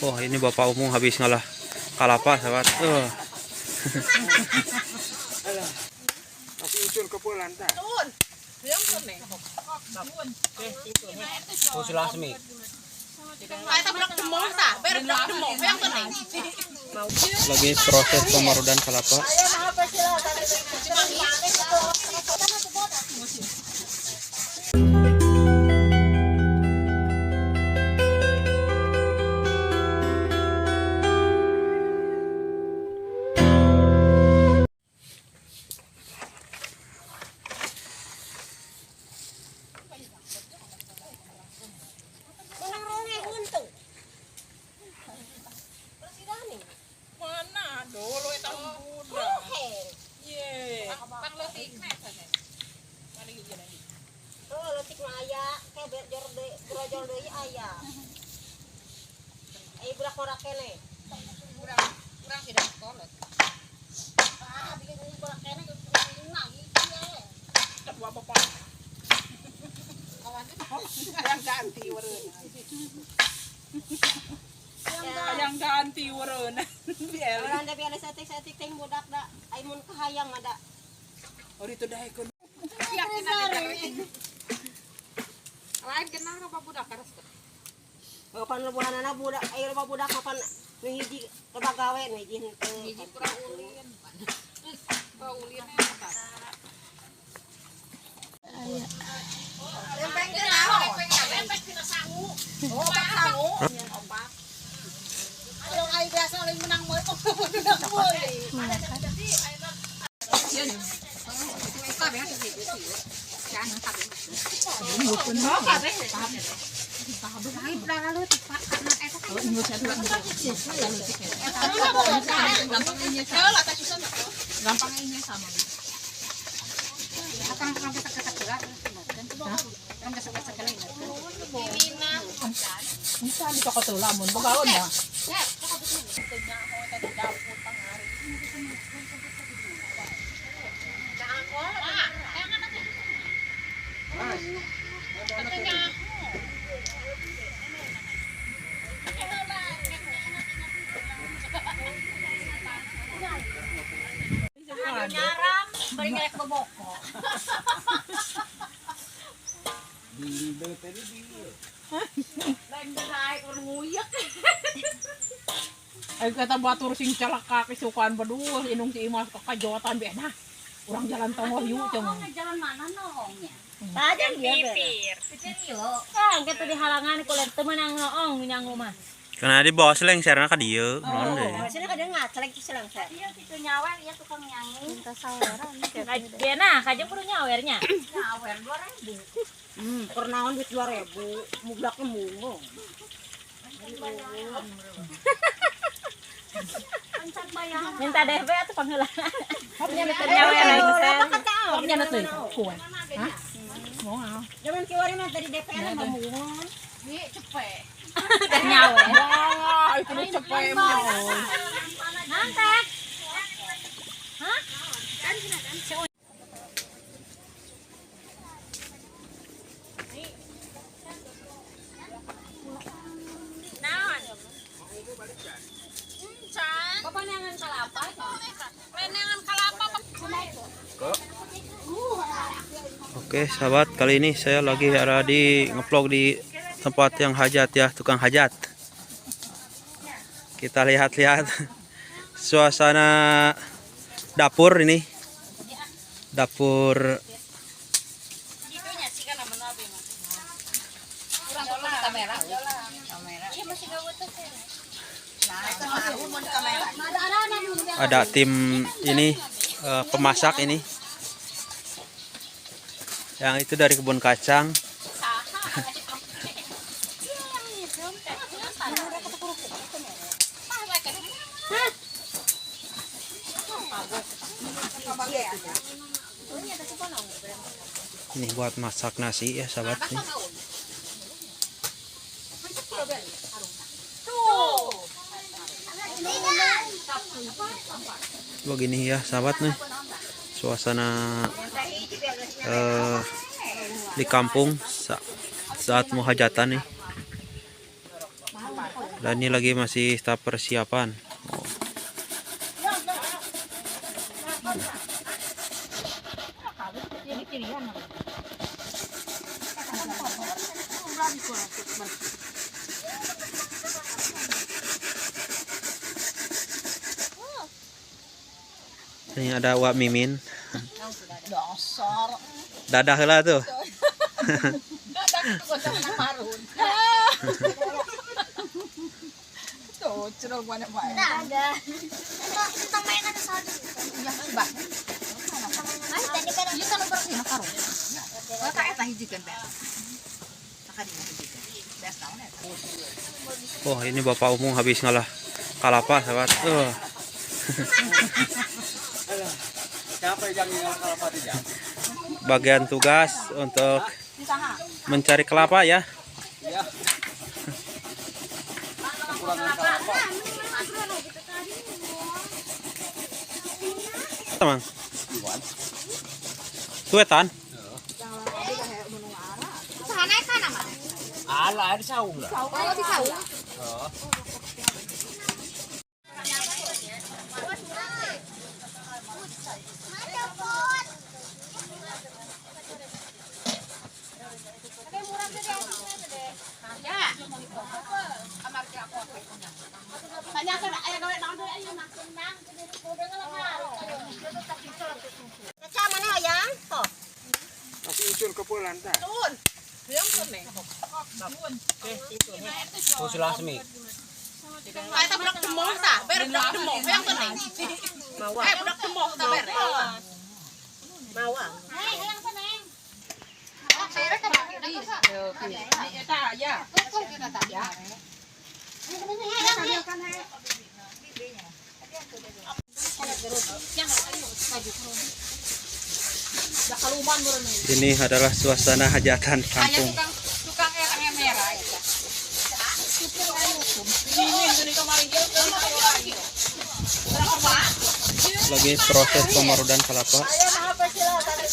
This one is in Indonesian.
Oh, ini Bapak Umum habis ngalah kalapa, sahabat. Tapi ucul ke pulan tak? Oh, Sulasmi. Lagi proses pemarudan kalapa. Yang ganti warna. Orang ada biasa setik ting budak dak aimun kahayang ada. Oh itu dah ikut. Lain kenal apa budak karas. Kapan lebuhan anak budak air apa budak kapan ngiji loba gawe ngiji Hiji kurang ulin. Ulin apa? Lempeng kenal. Lempeng kena sangu. Oh, sangu. Obat. Kalau ai biasa oleh menang moy. Menang moy. Iya nih. Itu apa ya? Jangan kabeh. Bukan kabeh. Gampangnya sama. Bisa di toko tuh lamun bagaon ya. nyaram bari ngelek boboko. Lain berai urang nguyak. Ay kata batur sing calaka kesukaan berdua inung si Imas ke kajotan beda. Orang jalan tengah yuk cuma. Jalan mana nongnya? Tajam dia pipir. Kecil yo. Kita di halangan kulit temen yang noong nyanggu mah. Karena di bawah selengserna ka dieu, naon deui. Maksudnya kadang ngacelek selengser. Iya kitu nyawer ieu tukang nyanyi. Minta saweran. Dia nah kajeng kudu nyawernya. Nyawer 2.000. Kurnaon duit 2.000. Mublaknya mulu. Minta DP atuh pangheulah. Hopnya betul Nyawer lagi sen. Hopnya betul. Kuat. Hah? Mau. Zaman kiwari mah tadi DPR mah mungun. Ni cepet. Teh nyawer. Wah, itu nih cepet mau. Nanti. Hah? Naon? Bapak neangan kalapa? Neangan kalapa. Oke, sahabat, kali ini saya lagi ada di ngevlog di tempat yang hajat ya, tukang hajat. Kita lihat-lihat suasana dapur ini. Dapur Itunya sih kan nama nabi mah. Kurang tolong kamera. Iya masih gak butuh sih. ada tim ini pemasak ini. Yang itu dari kebun kacang. Ini buat masak nasi ya sahabat nih. Begini ya sahabat nih suasana di kampung saat mau hajatan nih. Dan ini lagi masih tahap persiapan. Oh. Ini ada Wak Mimin. Dasar. Dadah lah tuh. Marun. Tuh, cerong mana mana. Ada. Kita mainan saja. Yang bah. Ay, tadi kan Iya kan berarti nak karung. Kata eta hijikeun be. Sakadi hijikeun. Beas taun eta. Oh, ini Bapak Umum habis ngalah kalapa, sahabat. Siapa yang ngalah kalapa di jam? Bagian tugas untuk mencari kelapa ya. Iya. Kekurangan kalapa. Teman. Tuetan. Sana kana mah. Ala ada saung lah. Kalau di saung. Masih usul ke pulang tak? Oh sulah semi. Ay ta blok demong ta, ber blok demong yang penting. Mau. Blok demong ta ber. Mau. Hei, yang seneng. Saya kan eta ya. Ya. Ini adalah suasana hajatan kampung. Tukang merah eta. Ini kemarin dia Lagi proses pemarudan kelapa. Ayo nah apa sila tadi.